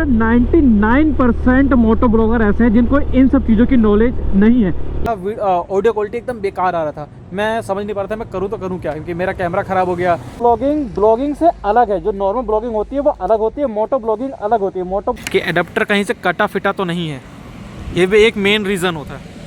99% मोटो blogger ऐसे हैं जिनको इन सब चीज़ों की नॉलेज नहीं है। ऑडियो क्वालिटी एकदम बेकार आ रहा था, मैं समझ नहीं पा रहा था मैं करूँ तो करूँ क्या, क्योंकि मेरा कैमरा ख़राब हो गया। ब्लॉगिंग से अलग है, जो नॉर्मल ब्लॉगिंग होती है वो अलग होती है, मोटो ब्लॉगिंग अलग होती है। मोटो के एडाप्टर कहीं से कटा फिटा तो नहीं है, ये भी एक मेन रीज़न होता है।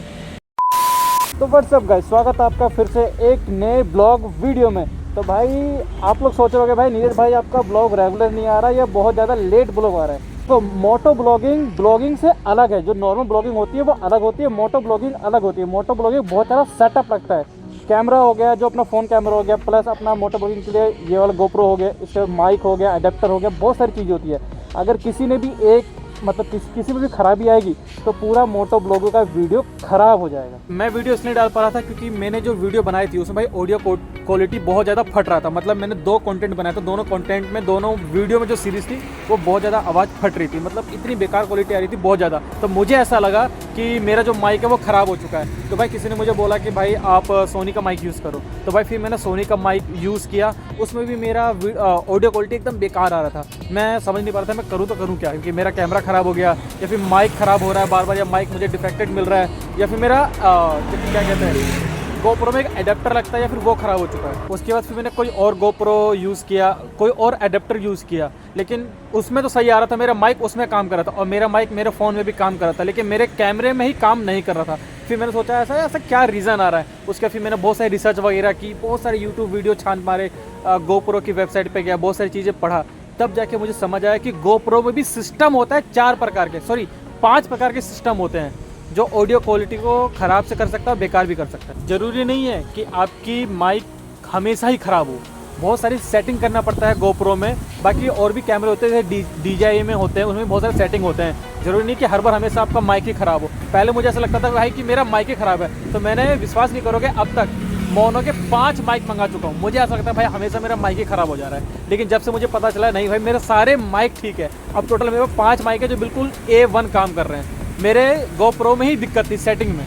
तो व्हाट्सअप गाइस, स्वागत है आपका फिर से एक नए ब्लॉग वीडियो में। तो भाई आप लोग सोच रहे होंगे भाई नीरज भाई आपका ब्लॉग रेगुलर नहीं आ रहा है या बहुत ज़्यादा लेट ब्लॉग आ रहा है। तो मोटो ब्लॉगिंग से अलग है, जो नॉर्मल ब्लॉगिंग होती है वो अलग होती है, मोटो ब्लॉगिंग अलग होती है। मोटो ब्लॉगिंग बहुत सारा सेटअप लगता है, कैमरा हो गया जो अपना फ़ोन कैमरा हो गया, प्लस अपना मोटो ब्लॉगिंग के लिए ये वाला गोप्रो हो गया, इससे माइक हो गया, अडेप्टर हो गया, बहुत सारी चीज़ें होती है। अगर किसी ने भी एक मतलब किसी में भी खराबी आएगी तो पूरा मोटो ब्लॉगर का वीडियो खराब हो जाएगा। मैं वीडियो इसलिए डाल पा रहा था क्योंकि मैंने जो वीडियो बनाई थी उसमें भाई ऑडियो क्वालिटी बहुत ज़्यादा फट रहा था। मतलब मैंने दो कंटेंट बनाया था, दोनों कंटेंट में दोनों वीडियो में जो सीरीज़ थी वो बहुत ज़्यादा आवाज़ फट रही थी, मतलब इतनी बेकार क्वालिटी आ रही थी बहुत ज़्यादा। तो मुझे ऐसा लगा कि मेरा जो माइक है वो ख़राब हो चुका है। तो भाई किसी ने मुझे बोला कि भाई आप सोनी का माइक यूज़ करो, तो भाई फिर मैंने सोनी का माइक यूज़ किया। उसमें भी मेरा ऑडियो क्वालिटी एकदम बेकार आ रहा था, मैं समझ नहीं पा रहा था मैं करूँ तो करूँ क्या, क्योंकि मेरा कैमरा ख़राब हो गया या फिर माइक ख़राब हो रहा है बार बार, या माइक मुझे डिफेक्टेड मिल रहा है, या फिर मेरा क्या कहते हैं गोप्रो में एक एडेप्टर लगता है या फिर वो ख़राब हो चुका है। उसके बाद फिर मैंने कोई और गोप्रो यूज़ किया, कोई और एडेप्टर यूज़ किया, लेकिन उसमें तो सही आ रहा था, मेरा माइक उसमें काम कर रहा था और मेरा माइक मेरे फ़ोन में भी काम कर रहा था, लेकिन मेरे कैमरे में ही काम नहीं कर रहा था। फिर मैंने सोचा ऐसा क्या रीज़न आ रहा है। उसके फिर मैंने बहुत सारी रिसर्च वगैरह की, बहुत सारे यूट्यूब वीडियो छान मारे, गोप्रो की वेबसाइट पर गया, बहुत सारी चीज़ें पढ़ा, तब जाके मुझे समझ आया कि गोप्रो में भी सिस्टम होता है 5 प्रकार के सिस्टम होते हैं जो ऑडियो क्वालिटी को ख़राब से कर सकता है, बेकार भी कर सकता है। ज़रूरी नहीं है कि आपकी माइक हमेशा ही ख़राब हो, बहुत सारी सेटिंग करना पड़ता है गोप्रो में। बाकी और भी कैमरे होते हैं जैसे DJI में होते हैं, उसमें बहुत सारे सेटिंग होते हैं। ज़रूरी नहीं कि हर बार हमेशा आपका माइक ही ख़राब हो। पहले मुझे ऐसा लगता था भाई कि मेरा माइक ही ख़राब है, तो मैंने विश्वास नहीं करोगे अब तक मोनो के 5 माइक मंगा चुका हूँ। मुझे ऐसा लगता है भाई हमेशा मेरा माइक ही ख़राब हो जा रहा है, लेकिन जब से मुझे पता चला नहीं भाई मेरे सारे माइक ठीक है। अब टोटल मेरे 5 माइक है जो बिल्कुल A1 काम कर रहे हैं। मेरे गोप्रो में ही दिक्कत थी सेटिंग में।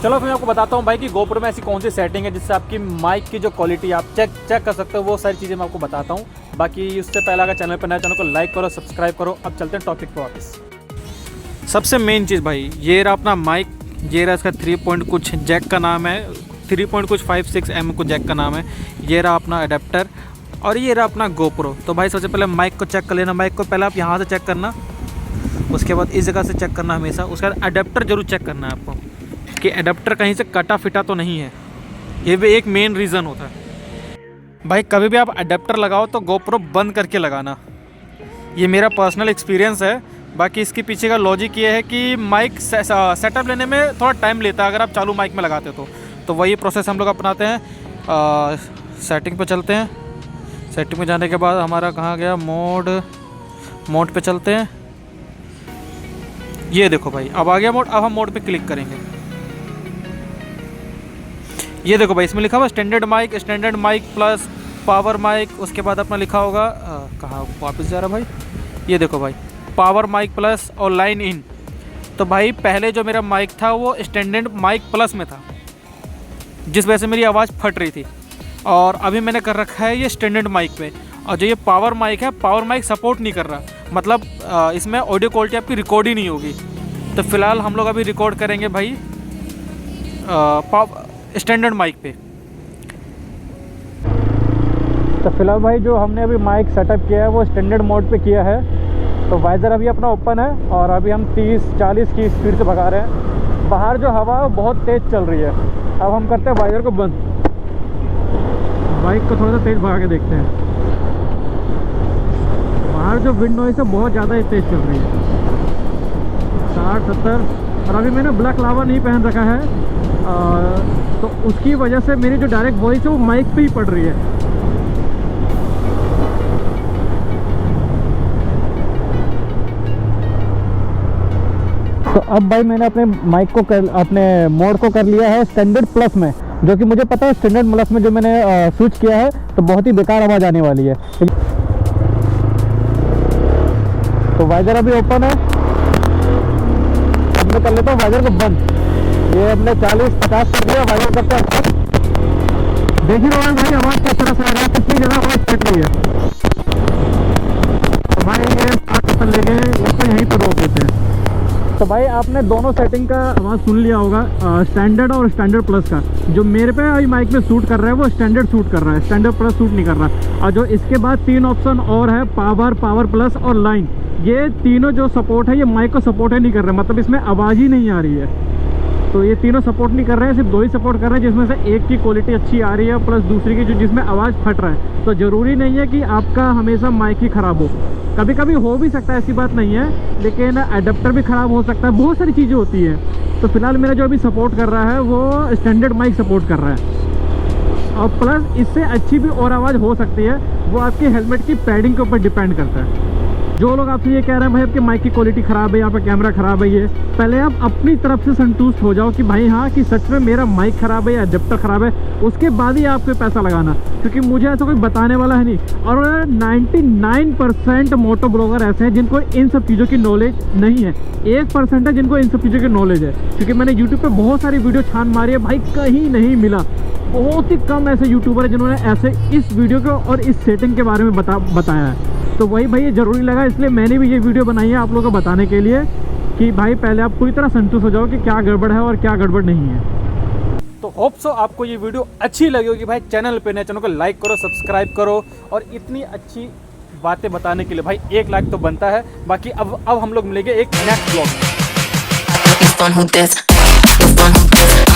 चलो फिर मैं आपको बताता हूँ भाई कि गोप्रो में ऐसी कौन सी सेटिंग है जिससे आपकी माइक की जो क्वालिटी आप चेक कर सकते हो, वो सारी चीज़ें मैं आपको बताता हूँ। बाकी उससे पहले अगर चैनल पर नया, चैनल को लाइक करो, सब्सक्राइब करो। अब चलते हैं टॉपिक पर वापस। सबसे मेन चीज़ भाई ये रहा अपना माइक, ये रहा इसका 3 पॉइंट कुछ जैक का नाम है, 3 पॉइंट कुछ 56mm को जैक का नाम है। ये रहा अपना अडेप्टर और ये रहा अपना गोप्रो। तो भाई सबसे पहले माइक को चेक कर लेना। माइक को पहले आप यहाँ से चेक करना, उसके बाद इस जगह से चेक करना हमेशा। उसके बाद अडेप्टर जरूर चेक करना है आपको कि अडेप्टर कहीं से कटा फिटा तो नहीं है, ये भी एक मेन रीज़न होता है। भाई कभी भी आप अडेप्टर लगाओ तो गोप्रो बंद करके लगाना, ये मेरा पर्सनल एक्सपीरियंस है। बाकी इसके पीछे का लॉजिक ये है कि माइक सेटअप लेने में थोड़ा टाइम लेता है अगर आप चालू माइक में लगाते हो तो वही प्रोसेस हम लोग अपनाते हैं। सेटिंग पे चलते हैं, सेटिंग में जाने के बाद हमारा कहाँ गया, मोड पे चलते हैं। ये देखो भाई अब आ गया मोड। अब हम मोड पे क्लिक करेंगे, ये देखो भाई इसमें लिखा हुआ standard mic plus power mic. उसके बाद अपना लिखा होगा कहाँ वापस जा रहा भाई, ये देखो भाई पावर माइक प्लस और लाइन इन। तो भाई पहले जो मेरा माइक था वो स्टैंडर्ड माइक प्लस में था, जिस वजह से मेरी आवाज़ फट रही थी, और अभी मैंने कर रखा है ये स्टैंडर्ड माइक पे। और जो ये पावर माइक है, पावर माइक सपोर्ट नहीं कर रहा, मतलब इसमें ऑडियो क्वालिटी आपकी रिकॉर्ड ही नहीं होगी। तो फिलहाल हम लोग अभी रिकॉर्ड करेंगे भाई स्टैंडर्ड माइक पे। तो फिलहाल भाई जो हमने अभी माइक सेटअप किया है वो स्टैंडर्ड मोड पे किया है। तो वाइज़र अभी अपना ओपन है और अभी हम 30-40 की स्पीड से भगा रहे हैं। बाहर जो हवा है बहुत तेज़ चल रही है। अब हम करते हैं वाइज़र को बंद, बाइक को थोड़ा सा तेज़ भगा के देखते हैं। बाहर जो विंड नॉइज़ है बहुत ज़्यादा तेज़ चल रही है, 60-70। और अभी मैंने ब्लैक लावा नहीं पहन रखा है, तो उसकी वजह से मेरी जो डायरेक्ट वॉइस है वो माइक पे ही पड़ रही है। तो अब भाई मैंने अपने माइक को अपने मोड को कर लिया है स्टैंडर्ड प्लस में, जो कि मुझे पता है स्टैंडर्ड प्लस में जो मैंने स्विच किया है तो बहुत ही बेकार आवाज़ आने वाली है। तो वाइज़र अभी ओपन है, अब मैं कर लेता हूँ वाइज़र को बंद। ये हमने 40-50 कर दिया, वाइज़र करते हैं। देख ही रहे भाई आवाज़ किस तरह से आ रहा है, कितनी ज़्यादा आवाज़ फट रही है। तो भाई ये पर ले गए इसको यहीं पर रोक देते हैं। तो भाई आपने दोनों सेटिंग का आवाज़ सुन लिया होगा, स्टैंडर्ड और स्टैंडर्ड प्लस का। जो मेरे पे अभी माइक में सूट कर रहा है वो स्टैंडर्ड सूट कर रहा है, स्टैंडर्ड प्लस सूट नहीं कर रहा। और जो इसके बाद 3 ऑप्शन और है, पावर, पावर प्लस और लाइन, ये तीनों जो सपोर्ट है ये माइक को सपोर्ट ही नहीं कर रहे, मतलब इसमें आवाज़ ही नहीं आ रही है। तो ये तीनों सपोर्ट नहीं कर रहे हैं, सिर्फ 2 ही सपोर्ट कर रहे हैं, जिसमें से एक की क्वालिटी अच्छी आ रही है प्लस दूसरी की जो जिसमें आवाज़ फट रहा है। तो ज़रूरी नहीं है कि आपका हमेशा माइक ही ख़राब हो, कभी कभी हो भी सकता है, ऐसी बात नहीं है, लेकिन एडेप्टर भी ख़राब हो सकता है, बहुत सारी चीज़ें होती हैं। तो फिलहाल मेरा जो अभी सपोर्ट कर रहा है वो स्टैंडर्ड माइक सपोर्ट कर रहा है, और प्लस इससे अच्छी भी और आवाज़ हो सकती है, वो आपके हेलमेट की पैडिंग के ऊपर डिपेंड करता है। जो लोग आपसे ये कह रहे हैं भाई आपके माइक की क्वालिटी ख़राब है, यहाँ पे कैमरा ख़राब है, ये पहले आप अपनी तरफ से संतुष्ट हो जाओ कि भाई हाँ कि सच में मेरा माइक ख़राब है या एडेप्टर ख़राब है, उसके बाद ही आप पे पैसा लगाना, क्योंकि मुझे ऐसा कोई बताने वाला है नहीं। और 99% मोटो ब्लॉगर ऐसे हैं जिनको इन सब चीज़ों की नॉलेज नहीं है, 1% है जिनको इन सब चीज़ों की नॉलेज है। क्योंकि मैंने यूट्यूब पर बहुत सारी वीडियो छान मारी है भाई, कहीं नहीं मिला। बहुत ही कम ऐसे यूट्यूबर है जिन्होंने ऐसे इस वीडियो को और इस सेटिंग के बारे में बताया है। तो वही भाई ये ज़रूरी लगा, इसलिए मैंने भी ये वीडियो बनाई है आप लोगों को बताने के लिए कि भाई पहले आप पूरी तरह संतुष्ट हो जाओ कि क्या गड़बड़ है और क्या गड़बड़ नहीं है। तो होप सो आपको ये वीडियो अच्छी लगी होगी भाई। चैनल पे नए, चैनल को लाइक करो, सब्सक्राइब करो, और इतनी अच्छी बातें बताने के लिए भाई 1 लाइक तो बनता है। बाकी अब हम लोग मिलेंगे एक नेक्स्ट ब्लॉग में।